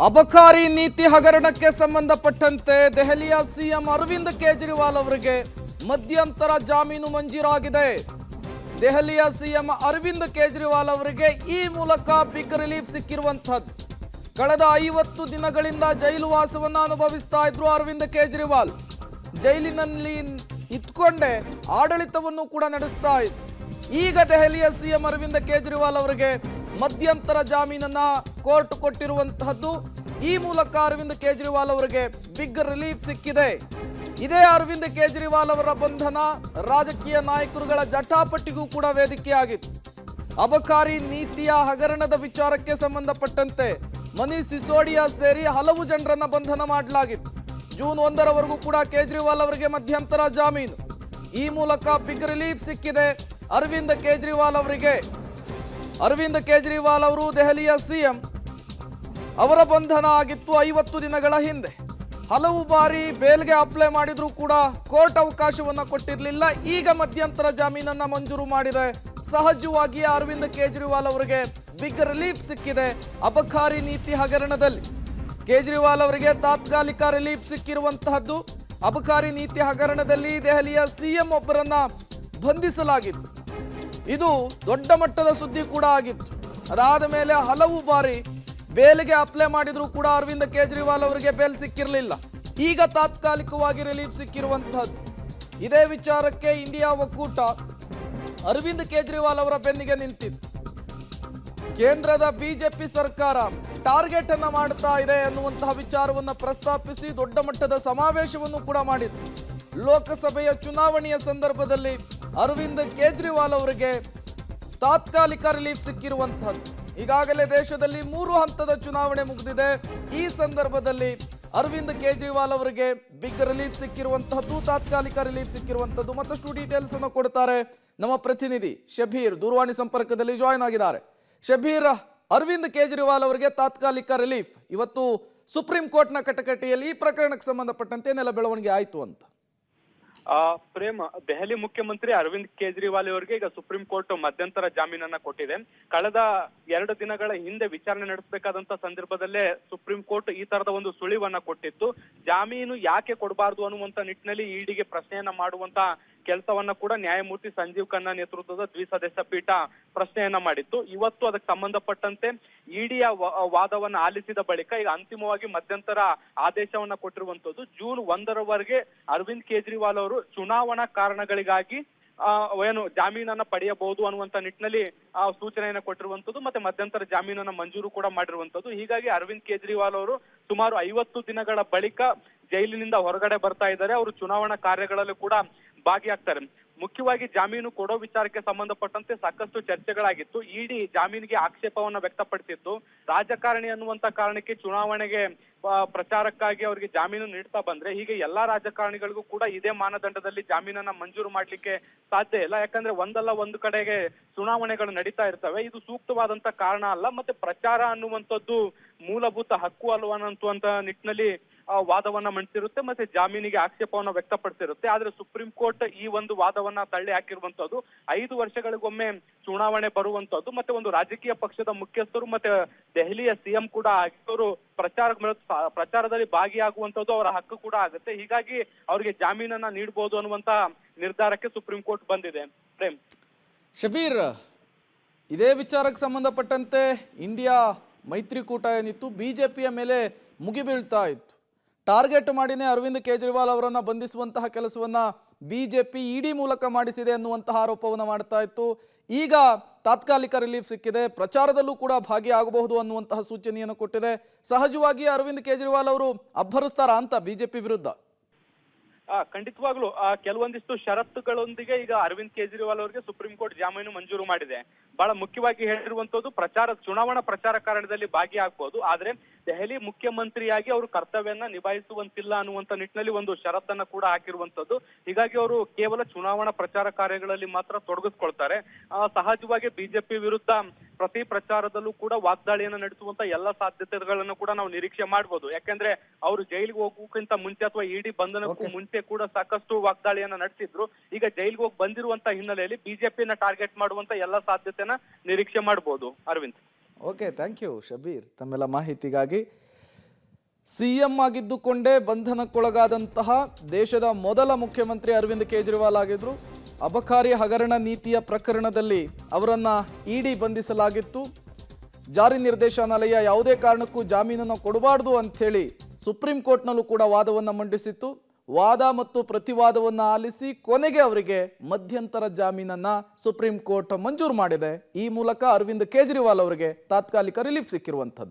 ಅಬಕಾರಿ ನೀತಿ ಹಗರಣಕ್ಕೆ ಸಂಬಂಧಪಟ್ಟಂತೆ ದೆಹಲಿಯ ಸಿಎಂ ಅರವಿಂದ್ ಕೇಜ್ರಿವಾಲ್ ಅವರಿಗೆ ಮಧ್ಯಂತರ ಜಾಮೀನು ಮಂಜೂರಾಗಿದೆ. ದೆಹಲಿಯ ಸಿಎಂ ಅರವಿಂದ್ ಕೇಜ್ರಿವಾಲ್ ಅವರಿಗೆ ಈ ಮೂಲಕ ಬಿಗ್ ರಿಲೀಫ್ ಸಿಕ್ಕಿರುವಂತದ್ದು. ಕಳೆದ 50 ದಿನಗಳಿಂದ ಜೈಲು ವಾಸವನ್ನು ಅನುಭವಿಸ್ತಾ ಇದ್ರು ಅರವಿಂದ್ ಕೇಜ್ರಿವಾಲ್. ಜೈಲಿನಲ್ಲಿ ಇತ್ಕೊಂಡೆ ಆಡಳಿತವನ್ನು ಕೂಡ ನಡೆಸ್ತಾ ಇದ್ರು. ಈಗ ದೆಹಲಿಯ ಸಿಎಂ ಅರವಿಂದ್ ಕೇಜ್ರಿವಾಲ್ ಅವರಿಗೆ ಮಧ್ಯಂತರ ಜಾಮೀನನ್ನ ಕೋರ್ಟ್ ಕೊಟ್ಟಿರುವಂತಹದ್ದು. ಈ ಮೂಲಕ ಅರವಿಂದ್ ಕೇಜ್ರಿವಾಲ್ ಅವರಿಗೆ ಬಿಗ್ ರಿಲೀಫ್ ಸಿಕ್ಕಿದೆ. ಇದೇ ಅರವಿಂದ್ ಕೇಜ್ರಿವಾಲ್ ಅವರ ಬಂಧನ ರಾಜಕೀಯ ನಾಯಕರುಗಳ ಜಟಾಪಟಿಗೂ ಕೂಡ ವೇದಿಕೆಯಾಗಿತ್ತು. ಅಬಕಾರಿ ನೀತಿಯ ಹಗರಣದ ವಿಚಾರಕ್ಕೆ ಸಂಬಂಧಪಟ್ಟಂತೆ ಮನೀಶ್ ಸಿಸೋಡಿಯಾ ಸೇರಿ ಹಲವು ಜನರನ್ನ ಬಂಧನ ಮಾಡಲಾಗಿತ್ತು. ಜೂನ್ 1ರವರೆಗೂ ಕೂಡ ಕೇಜ್ರಿವಾಲ್ ಅವರಿಗೆ ಮಧ್ಯಂತರ ಜಾಮೀನು. ಈ ಮೂಲಕ ಬಿಗ್ ರಿಲೀಫ್ ಸಿಕ್ಕಿದೆ ಅರವಿಂದ್ ಕೇಜ್ರಿವಾಲ್ ಅವರಿಗೆ. ಅರವಿಂದ್ ಕೇಜ್ರಿವಾಲ್ ಅವರು ದೆಹಲಿಯ ಸಿಎಂ. ಅವರ ಬಂಧನ ಆಗಿತ್ತು 50 ದಿನಗಳ ಹಿಂದೆ. ಹಲವು ಬಾರಿ ಬೇಲ್ಗೆ ಅಪ್ಲೈ ಮಾಡಿದ್ರು ಕೂಡ ಕೋರ್ಟ್ ಅವಕಾಶವನ್ನ ಕೊಟ್ಟಿರಲಿಲ್ಲ. ಈಗ ಮಧ್ಯಂತರ ಜಾಮೀನನ್ನ ಮಂಜೂರು ಮಾಡಿದೆ. ಸಹಜವಾಗಿ ಅರವಿಂದ್ ಕೇಜ್ರಿವಾಲ್ ಅವರಿಗೆ ಬಿಗ್ ರಿಲೀಫ್ ಸಿಕ್ಕಿದೆ. ಅಬಕಾರಿ ನೀತಿ ಹಗರಣದಲ್ಲಿ ಕೇಜ್ರಿವಾಲ್ ಅವರಿಗೆ ತಾತ್ಕಾಲಿಕ ರಿಲೀಫ್ ಸಿಕ್ಕಿರುವಂತಹದ್ದು. ಅಬಕಾರಿ ನೀತಿ ಹಗರಣದಲ್ಲಿ ದೆಹಲಿಯ ಸಿಎಂ ಒಬ್ಬರನ್ನ ಬಂಧಿಸಲಾಗಿತ್ತು. ಇದು ದೊಡ್ಡ ಮಟ್ಟದ ಸುದ್ದಿ ಕೂಡ ಆಗಿತ್ತು. ಅದಾದ ಮೇಲೆ ಹಲವು ಬಾರಿ ಬೇಲ್ಗೆ ಅಪ್ಲೈ ಮಾಡಿದ್ರು ಕೂಡ ಅರವಿಂದ್ ಕೇಜ್ರಿವಾಲ್ ಅವರಿಗೆ ಬೇಲ್ ಸಿಕ್ಕಿರಲಿಲ್ಲ. ಈಗ ತಾತ್ಕಾಲಿಕವಾಗಿ ರಿಲೀಫ್ ಸಿಕ್ಕಿರುವಂತಹದ್ದು. ಇದೇ ವಿಚಾರಕ್ಕೆ ಇಂಡಿಯಾ ಒಕ್ಕೂಟ ಅರವಿಂದ್ ಕೇಜ್ರಿವಾಲ್ ಅವರ ಬೆನ್ನಿಗೆ ನಿಂತಿತ್ತು. ಕೇಂದ್ರದ ಬಿಜೆಪಿ ಸರ್ಕಾರ ಟಾರ್ಗೆಟ್ ಅನ್ನ ಮಾಡ್ತಾ ಇದೆ ಅನ್ನುವಂತಹ ವಿಚಾರವನ್ನು ಪ್ರಸ್ತಾಪಿಸಿ ದೊಡ್ಡ ಮಟ್ಟದ ಸಮಾವೇಶವನ್ನು ಕೂಡ ಮಾಡಿತ್ತು. ಲೋಕಸಭೆಯ ಚುನಾವಣೆಯ ಸಂದರ್ಭದಲ್ಲಿ ಅರವಿಂದ್ ಕೇಜ್ರಿವಾಲ್ ಅವರಿಗೆ ತಾತ್ಕಾಲಿಕ ರಿಲೀಫ್ ಸಿಕ್ಕಿರುವಂತಹದ್ದು. ಈಗಾಗಲೇ ದೇಶದಲ್ಲಿ 3 ಹಂತದ ಚುನಾವಣೆ ಮುಗಿದಿದೆ. ಈ ಸಂದರ್ಭದಲ್ಲಿ ಅರವಿಂದ್ ಕೇಜ್ರಿವಾಲ್ ಅವರಿಗೆ ಬಿಗ್ ರಿಲೀಫ್ ಸಿಕ್ಕಿರುವಂತಹದ್ದು, ತಾತ್ಕಾಲಿಕ ರಿಲೀಫ್ ಸಿಕ್ಕಿರುವಂತಹದ್ದು. ಮತ್ತಷ್ಟು ಡೀಟೇಲ್ಸ್ ಅನ್ನು ಕೊಡ್ತಾರೆ ನಮ್ಮ ಪ್ರತಿನಿಧಿ ಶಬೀರ್, ದೂರವಾಣಿ ಸಂಪರ್ಕದಲ್ಲಿ ಜಾಯ್ನ್ ಆಗಿದ್ದಾರೆ. ಶಬೀರ್, ಅರವಿಂದ್ ಕೇಜ್ರಿವಾಲ್ ಅವರಿಗೆ ತಾತ್ಕಾಲಿಕ ರಿಲೀಫ್. ಇವತ್ತು ಸುಪ್ರೀಂ ಕೋರ್ಟ್ನ ಕಟಕಟೆಯಲ್ಲಿ ಈ ಪ್ರಕರಣಕ್ಕೆ ಸಂಬಂಧಪಟ್ಟಂತೆ ಏನೆಲ್ಲ ಬೆಳವಣಿಗೆ ಆಯಿತು ಅಂತ? ಪ್ರೇಮ್, ದೆಹಲಿ ಮುಖ್ಯಮಂತ್ರಿ ಅರವಿಂದ್ ಕೇಜ್ರಿವಾಲ್ ಅವರಿಗೆ ಈಗ ಸುಪ್ರೀಂ ಕೋರ್ಟ್ ಮಧ್ಯಂತರ ಜಾಮೀನನ್ನ ಕೊಟ್ಟಿದೆ. ಕಳೆದ 2 ದಿನಗಳ ಹಿಂದೆ ವಿಚಾರಣೆ ನಡೆಸಬೇಕಾದಂತ ಸಂದರ್ಭದಲ್ಲೇ ಸುಪ್ರೀಂ ಕೋರ್ಟ್ ಈ ತರದ ಒಂದು ಸುಳಿವನ್ನ ಕೊಟ್ಟಿತ್ತು. ಜಾಮೀನು ಯಾಕೆ ಕೊಡಬಾರದು ಅನ್ನುವಂತ ನಿಟ್ಟಿನಲ್ಲಿ ಇಡಿಗೆ ಪ್ರಶ್ನೆಯನ್ನ ಮಾಡುವಂತ ಕೆಲಸವನ್ನ ಕೂಡ ನ್ಯಾಯಮೂರ್ತಿ ಸಂಜೀವ್ ಖನ್ನಾ ನೇತೃತ್ವದ ದ್ವಿಸದಸ್ಯ ಪೀಠ ಪ್ರಶ್ನೆಯನ್ನ ಮಾಡಿತ್ತು. ಇವತ್ತು ಅದಕ್ಕೆ ಸಂಬಂಧಪಟ್ಟಂತೆ ಇಡಿಯ ವಾದವನ್ನ ಆಲಿಸಿದ ಬಳಿಕ ಈಗ ಅಂತಿಮವಾಗಿ ಮಧ್ಯಂತರ ಆದೇಶವನ್ನ ಕೊಟ್ಟಿರುವಂತದ್ದು. ಜೂನ್ 1ರವರೆಗೆ ಅರವಿಂದ್ ಕೇಜ್ರಿವಾಲ್ ಅವರು ಚುನಾವಣಾ ಕಾರಣಗಳಿಗಾಗಿ ಏನು ಜಾಮೀನನ್ನ ಪಡೆಯಬಹುದು ಅನ್ನುವಂತ ನಿಟ್ಟಿನಲ್ಲಿ ಸೂಚನೆಯನ್ನ ಕೊಟ್ಟಿರುವಂತದ್ದು. ಮತ್ತೆ ಮಧ್ಯಂತರ ಜಾಮೀನನ್ನ ಮಂಜೂರು ಕೂಡ ಮಾಡಿರುವಂತದ್ದು. ಹೀಗಾಗಿ ಅರವಿಂದ್ ಕೇಜ್ರಿವಾಲ್ ಅವರು ಸುಮಾರು 50 ದಿನಗಳ ಬಳಿಕ ಜೈಲಿನಿಂದ ಹೊರಗಡೆ ಬರ್ತಾ ಇದ್ದಾರೆ. ಅವರು ಚುನಾವಣಾ ಕಾರ್ಯಗಳಲ್ಲಿ ಕೂಡ ಭಾಗಿಯಾಗ್ತಾರೆ. ಮುಖ್ಯವಾಗಿ ಜಾಮೀನು ಕೊಡೋ ವಿಚಾರಕ್ಕೆ ಸಂಬಂಧಪಟ್ಟಂತೆ ಸಾಕಷ್ಟು ಚರ್ಚೆಗಳಾಗಿತ್ತು. ಇಡಿ ಜಾಮೀನಿಗೆ ಆಕ್ಷೇಪವನ್ನ ವ್ಯಕ್ತಪಡಿಸಿತ್ತು. ರಾಜಕಾರಣಿ ಅನ್ನುವಂತ ಕಾರಣಕ್ಕೆ ಚುನಾವಣೆಗೆ ಪ್ರಚಾರಕ್ಕಾಗಿ ಅವರಿಗೆ ಜಾಮೀನು ನೀಡ್ತಾ ಬಂದ್ರೆ ಹೀಗೆ ಎಲ್ಲಾ ರಾಜಕಾರಣಿಗಳಿಗೂ ಕೂಡ ಇದೇ ಮಾನದಂಡದಲ್ಲಿ ಜಾಮೀನನ್ನ ಮಂಜೂರು ಮಾಡ್ಲಿಕ್ಕೆ ಸಾಧ್ಯ ಇಲ್ಲ. ಯಾಕಂದ್ರೆ ಒಂದಲ್ಲ ಒಂದು ಕಡೆಗೆ ಚುನಾವಣೆಗಳು ನಡೀತಾ ಇರ್ತವೆ. ಇದು ಸೂಕ್ತವಾದಂತ ಕಾರಣ ಅಲ್ಲ. ಮತ್ತೆ ಪ್ರಚಾರ ಅನ್ನುವಂಥದ್ದು ಮೂಲಭೂತ ಹಕ್ಕು ಅಲ್ವಾ ಅನ್ನುವಂತ ನಿಟ್ಟಿನಲ್ಲಿ ವಾದವನ್ನ ಮಂಡಿಸಿರುತ್ತೆ. ಮತ್ತೆ ಜಾಮೀನಿಗೆ ಆಕ್ಷೇಪವನ್ನ ವ್ಯಕ್ತಪಡಿಸಿರುತ್ತೆ. ಆದ್ರೆ ಸುಪ್ರೀಂ ಕೋರ್ಟ್ ಈ ಒಂದು ವಾದವನ್ನ ತಳ್ಳಿ ಹಾಕಿರುವಂತದ್ದು. 5 ವರ್ಷಗಳಿಗೊಮ್ಮೆ ಚುನಾವಣೆ ಬರುವಂತದ್ದು. ಮತ್ತೆ ಒಂದು ರಾಜಕೀಯ ಪಕ್ಷದ ಮುಖ್ಯಸ್ಥರು ಮತ್ತೆ ದೆಹಲಿಯ ಸಿಎಂ ಕೂಡ ಆಗಿವರು ಪ್ರಚಾರದಲ್ಲಿ ಭಾಗಿಯಾಗುವಂತದ್ದು ಅವರ ಹಕ್ಕು ಕೂಡ ಆಗುತ್ತೆ. ಹೀಗಾಗಿ ಅವರಿಗೆ ಜಾಮೀನನ್ನ ನೀಡಬಹುದು ಅನ್ನುವಂತ ನಿರ್ಧಾರಕ್ಕೆ ಸುಪ್ರೀಂ ಕೋರ್ಟ್ ಬಂದಿದೆ. ಪ್ರೇಮ್, ಶಬೀರ್, ಇದೇ ವಿಚಾರಕ್ಕೆ ಸಂಬಂಧಪಟ್ಟಂತೆ ಇಂಡಿಯಾ ಮೈತ್ರಿಕೂಟ ಏನಿತ್ತು ಬಿಜೆಪಿಯ ಮೇಲೆ ಮುಗಿಬೀಳ್ತಾ ಇತ್ತು. ಟಾರ್ಗೆಟ್ ಮಾಡಿನೇ ಅರವಿಂದ್ ಕೇಜ್ರಿವಾಲ್ ಅವರನ್ನ ಬಂಧಿಸುವಂತಹ ಕೆಲಸವನ್ನ ಬಿಜೆಪಿ ಇಡಿ ಮೂಲಕ ಮಾಡಿಸಿದೆ ಅನ್ನುವಂತಹ ಆರೋಪವನ್ನು ಮಾಡ್ತಾ ಇತ್ತು. ಈಗ ತಾತ್ಕಾಲಿಕ ರಿಲೀಫ್ ಸಿಕ್ಕಿದೆ. ಪ್ರಚಾರದಲ್ಲೂ ಕೂಡ ಭಾಗಿಯಾಗಬಹುದು ಅನ್ನುವಂತಹ ಸೂಚನೆಯನ್ನು ಕೊಟ್ಟಿದೆ. ಸಹಜವಾಗಿ ಅರವಿಂದ್ ಕೇಜ್ರಿವಾಲ್ ಅವರು ಅಬ್ಬರಿಸ್ತಾರಾ ಅಂತ ಬಿಜೆಪಿ ವಿರುದ್ಧ? ಖಂಡಿತವಾಗ್ಲು ಕೆಲವೊಂದಿಷ್ಟು ಷರತ್ತುಗಳೊಂದಿಗೆ ಈಗ ಅರವಿಂದ್ ಕೇಜ್ರಿವಾಲ್ ಅವರಿಗೆ ಸುಪ್ರೀಂ ಕೋರ್ಟ್ ಜಾಮೀನು ಮಂಜೂರು ಮಾಡಿದೆ. ಬಹಳ ಮುಖ್ಯವಾಗಿ ಹೇಳಿರುವಂತದ್ದು ಚುನಾವಣಾ ಪ್ರಚಾರ ಕಾರಣದಲ್ಲಿ ಭಾಗಿಯಾಗಬಹುದು, ಆದ್ರೆ ದೆಹಲಿ ಮುಖ್ಯಮಂತ್ರಿಯಾಗಿ ಅವರು ಕರ್ತವ್ಯನ ನಿಭಾಯಿಸುವಂತಿಲ್ಲ ಅನ್ನುವಂತ ನಿಟ್ಟಿನಲ್ಲಿ ಒಂದು ಷರತ್ತನ್ನ ಕೂಡ ಹಾಕಿರುವಂತದ್ದು. ಹೀಗಾಗಿ ಅವರು ಕೇವಲ ಚುನಾವಣಾ ಪ್ರಚಾರ ಕಾರ್ಯಗಳಲ್ಲಿ ಮಾತ್ರ ತೊಡಗಿಸ್ಕೊಳ್ತಾರೆ. ಸಹಜವಾಗಿ ಬಿಜೆಪಿ ವಿರುದ್ಧ ಪ್ರತಿ ಪ್ರಚಾರದಲ್ಲೂ ಕೂಡ ವಾಗ್ದಾಳಿಯನ್ನ ನಡೆಸುವಂತ ಎಲ್ಲ ಸಾಧ್ಯತೆಗಳನ್ನು ಕೂಡ ನಾವು ನಿರೀಕ್ಷೆ ಮಾಡಬಹುದು. ಯಾಕಂದ್ರೆ ಅವರು ಜೈಲಿಗೆ ಹೋಗೋಕ್ಕಿಂತ ಮುಂಚೆ ಅಥವಾ ಇಡಿ ಬಂಧನಕ್ಕೂ ಮುಂಚೆ ಕೂಡ ಸಾಕಷ್ಟು ವಾಗ್ದಾಳಿಯನ್ನ ನಡೆಸಿದ್ರು. ಈಗ ಜೈಲಿಗೆ ಹೋಗಿ ಬಂದಿರುವಂತ ಹಿನ್ನೆಲೆಯಲ್ಲಿ ಬಿಜೆಪಿಯನ್ನ ಟಾರ್ಗೆಟ್ ಮಾಡುವಂತ ಎಲ್ಲ ಸಾಧ್ಯತೆನ ನಿರೀಕ್ಷೆ ಮಾಡಬಹುದು. Arvind, okay, thank you Shabbir ತಮ್ಮೆಲ್ಲ ಮಾಹಿತಿಗಾಗಿ. ಸಿಎಂ ಆಗಿದ್ದುಕೊಂಡೇ ಬಂಧನಕ್ಕೊಳಗಾದಂತಹ ದೇಶದ ಮೊದಲ ಮುಖ್ಯಮಂತ್ರಿ ಅರವಿಂದ್ ಕೇಜ್ರಿವಾಲ್ ಆಗಿದ್ರು. ಅಬಕಾರಿ ಹಗರಣ ನೀತಿಯ ಪ್ರಕರಣದಲ್ಲಿ ಅವರನ್ನ ಇಡಿ ಬಂಧಿಸಲಾಗಿತ್ತು. ಜಾರಿ ನಿರ್ದೇಶನಾಲಯ ಯಾವುದೇ ಕಾರಣಕ್ಕೂ ಜಾಮೀನನ್ನು ಕೊಡಬಾರ್ದು ಅಂಥೇಳಿ ಸುಪ್ರೀಂ ಕೋರ್ಟ್ನಲ್ಲೂ ಕೂಡ ವಾದವನ್ನು ಮಂಡಿಸಿತ್ತು. ವಾದ ಮತ್ತು ಪ್ರತಿವಾದವನ್ನು ಆಲಿಸಿ ಕೊನೆಗೆ ಅವರಿಗೆ ಮಧ್ಯಂತರ ಜಾಮೀನನ್ನ ಸುಪ್ರೀಂ ಕೋರ್ಟ್ ಮಂಜೂರು ಮಾಡಿದೆ. ಈ ಮೂಲಕ ಅರವಿಂದ್ ಕೇಜ್ರಿವಾಲ್ ಅವರಿಗೆ ತಾತ್ಕಾಲಿಕ ರಿಲೀಫ್ ಸಿಕ್ಕಿರುವಂಥದ್ದು.